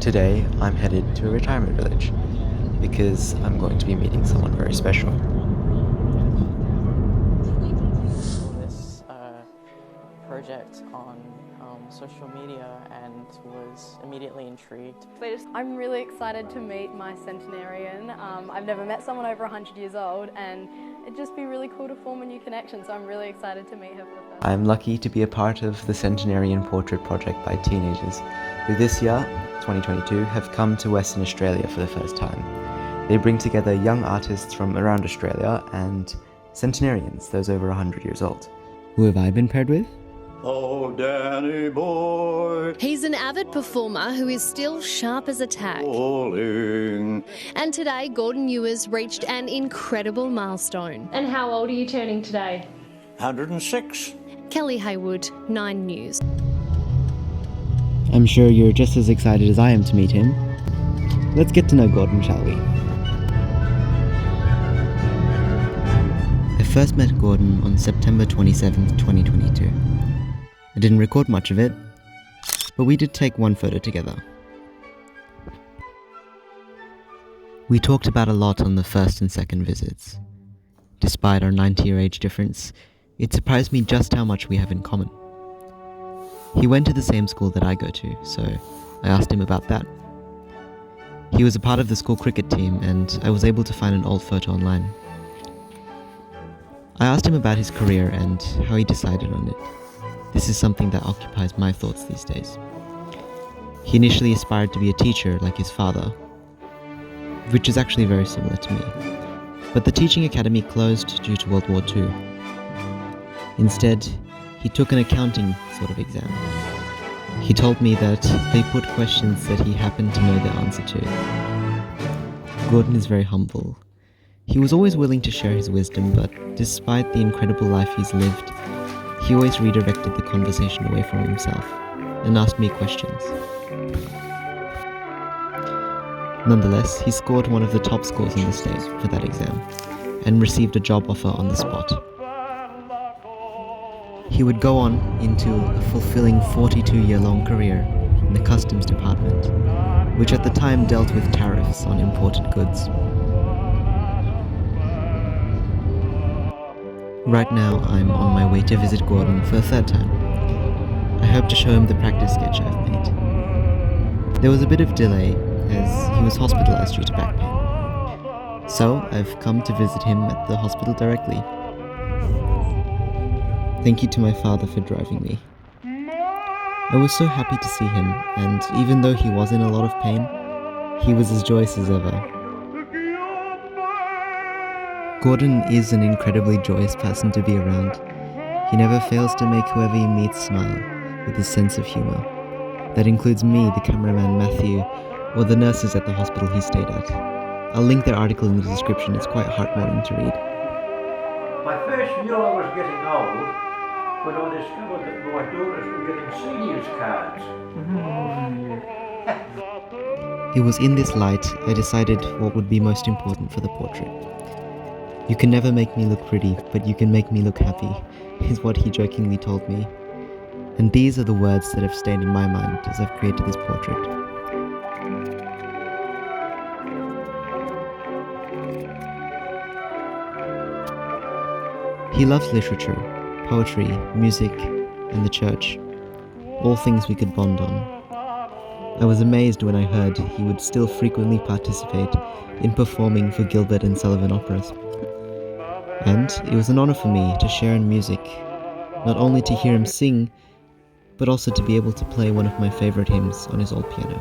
Today, I'm headed to a retirement village because I'm going to be meeting someone very special. This project on social media and was immediately intrigued. I'm really excited to meet my centenarian. I've never met someone over 100 years old, and it'd just be really cool to form a new connection, so I'm really excited to meet her for the first time. I'm lucky to be a part of the Centenarian Portrait Project by teenagers who this year, 2022, have come to Western Australia for the first time. They bring together young artists from around Australia and centenarians, those over 100 years old. Who have I been paired with? Oh, Danny boy. He's an avid performer who is still sharp as a tack. Calling. And today, Gordon Ewers reached an incredible milestone. And how old are you turning today? 106. Kelly Haywood, 9 News. I'm sure you're just as excited as I am to meet him. Let's get to know Gordon, shall we? I first met Gordon on September 27th, 2022. I didn't record much of it, but we did take one photo together. We talked about a lot on the first and second visits. Despite our 90-year age difference, it surprised me just how much we have in common. He went to the same school that I go to, so I asked him about that. He was a part of the school cricket team, and I was able to find an old photo online. I asked him about his career and how he decided on it. This is something that occupies my thoughts these days. He initially aspired to be a teacher like his father, which is actually very similar to me. But the teaching academy closed due to World War II. Instead, he took an accounting sort of exam. He told me that they put questions that he happened to know the answer to. Gordon is very humble. He was always willing to share his wisdom, but despite the incredible life he's lived, he always redirected the conversation away from himself and asked me questions. Nonetheless, he scored one of the top scores in the state for that exam and received a job offer on the spot. He would go on into a fulfilling 42-year-long career in the customs department, which at the time dealt with tariffs on imported goods. Right now, I'm on my way to visit Gordon for a third time. I hope to show him the practice sketch I've made. There was a bit of delay as he was hospitalized due to back pain. So, I've come to visit him at the hospital directly. Thank you to my father for driving me. I was so happy to see him, and even though he was in a lot of pain, he was as joyous as ever. Gordon is an incredibly joyous person to be around. He never fails to make whoever he meets smile with his sense of humour. That includes me, the cameraman Matthew, or the nurses at the hospital he stayed at. I'll link their article in the description, it's quite heartwarming to read. I first knew I was getting old when I discovered that my daughters were getting seniors cards. It was in this light I decided what would be most important for the portrait. "You can never make me look pretty, but you can make me look happy," is what he jokingly told me. And these are the words that have stayed in my mind as I've created this portrait. He loves literature, poetry, music, and the church, all things we could bond on. I was amazed when I heard he would still frequently participate in performing for Gilbert and Sullivan operas. And it was an honor for me to share in music, not only to hear him sing, but also to be able to play one of my favorite hymns on his old piano.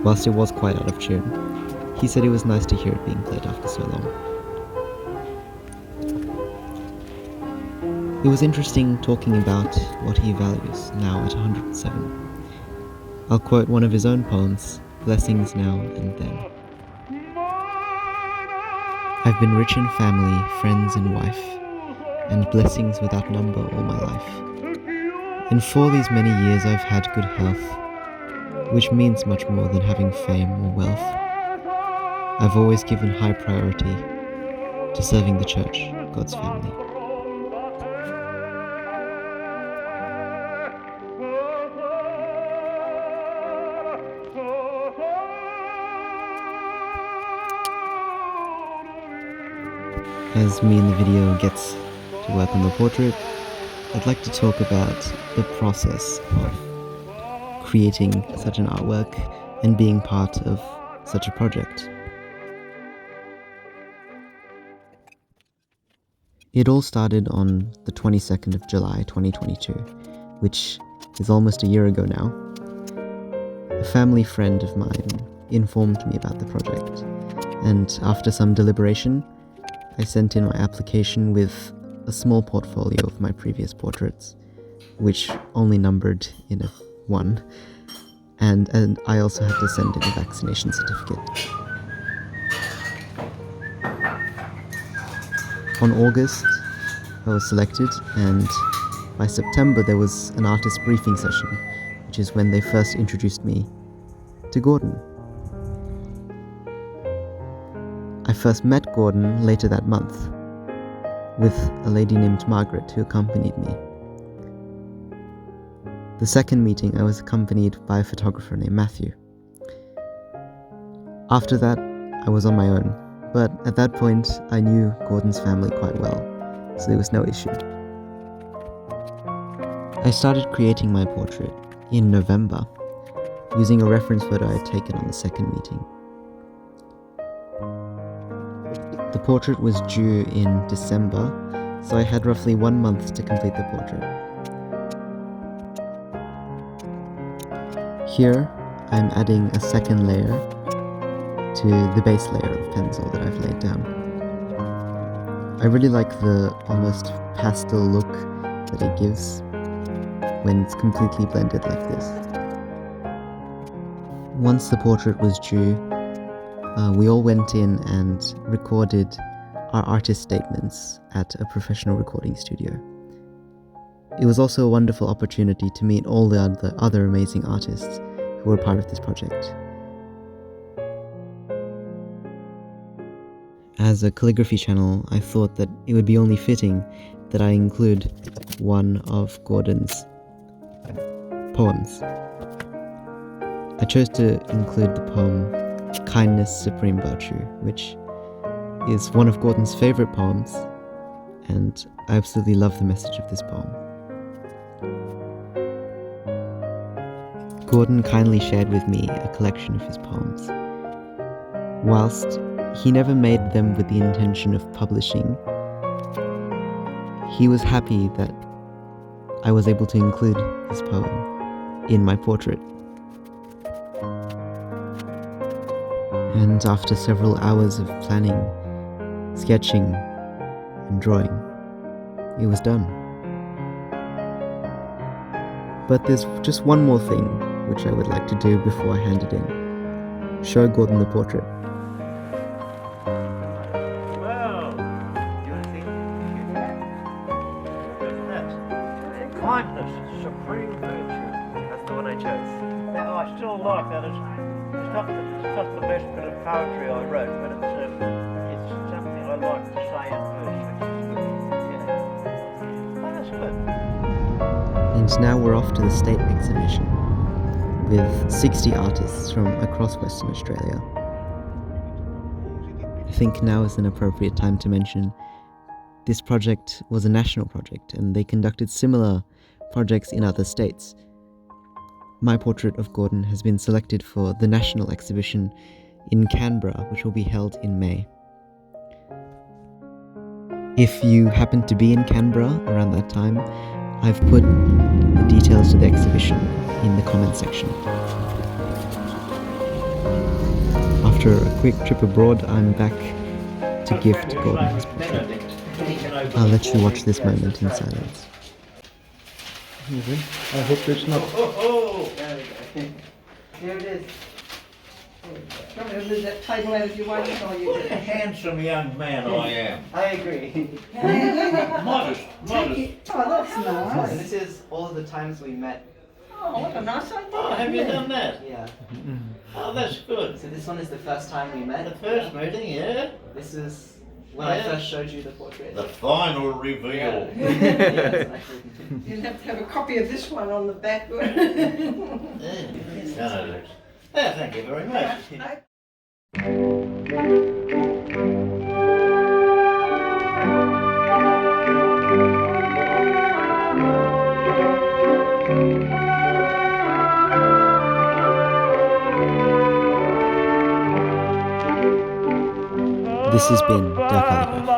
Whilst it was quite out of tune, he said it was nice to hear it being played after so long. It was interesting talking about what he values now at 107. I'll quote one of his own poems, "Blessings Now and Then." "I've been rich in family, friends and wife, and blessings without number all my life. And for these many years I've had good health, which means much more than having fame or wealth. I've always given high priority to serving the church, God's family." As me in the video gets to work on the portrait, I'd like to talk about the process of creating such an artwork and being part of such a project. It all started on the 22nd of July 2022, which is almost a year ago now. A family friend of mine informed me about the project, and after some deliberation, I sent in my application with a small portfolio of my previous portraits, which only numbered in a 1, and I also had to send in a vaccination certificate. On August, I was selected, and by September there was an artist briefing session, which is when they first introduced me to Gordon. I first met Gordon later that month, with a lady named Margaret who accompanied me. The second meeting I was accompanied by a photographer named Matthew. After that, I was on my own, but at that point I knew Gordon's family quite well, so there was no issue. I started creating my portrait in November, using a reference photo I had taken on the second meeting. The portrait was due in December, so I had roughly 1 month to complete the portrait. Here, I'm adding a second layer to the base layer of pencil that I've laid down. I really like the almost pastel look that it gives when it's completely blended like this. Once the portrait was due, we all went in and recorded our artist statements at a professional recording studio. It was also a wonderful opportunity to meet all the other amazing artists who were part of this project. As a calligraphy channel, I thought that it would be only fitting that I include one of Gordon's poems. I chose to include the poem Kindness Supreme Virtue, which is one of Gordon's favorite poems, and I absolutely love the message of this poem. Gordon kindly shared with me a collection of his poems. Whilst he never made them with the intention of publishing, he was happy that I was able to include his poem in my portrait. And after several hours of planning, sketching, and drawing, it was done. But there's just one more thing which I would like to do before I hand it in. Show Gordon the portrait. Well, do you think that? Kindness, supreme virtue. That's the one I chose. Now, I still like that. It's not the best bit of poetry I wrote, but it's something I like to say in verse, which is good. Oh, that's good. And now we're off to the state exhibition with 60 artists from across Western Australia. I think now is an appropriate time to mention this project was a national project, and they conducted similar projects in other states. My portrait of Gordon has been selected for the national exhibition in Canberra, which will be held in May. If you happen to be in Canberra around that time, I've put the details to the exhibition in the comment section. After a quick trip abroad, I'm back to gift Gordon his portrait. I'll let you watch this moment in silence. I hope it's not. There we go. Here it is. Do you want me to move that table out of your way? Or you What a handsome young man I am. I agree. Modest. Oh, that's nice. And this is all of the times we met. Oh, what a nice idea. Oh, have you done that? Yeah. Oh, that's good. So this one is the first time we met. The first meeting, yeah? This is when I Yeah. first showed you the portrait. The final reveal. Yeah, it's actually- You'll have to have a copy of this one on the back. Yeah. No, yeah, thank you very much. This has been DarKalligraph.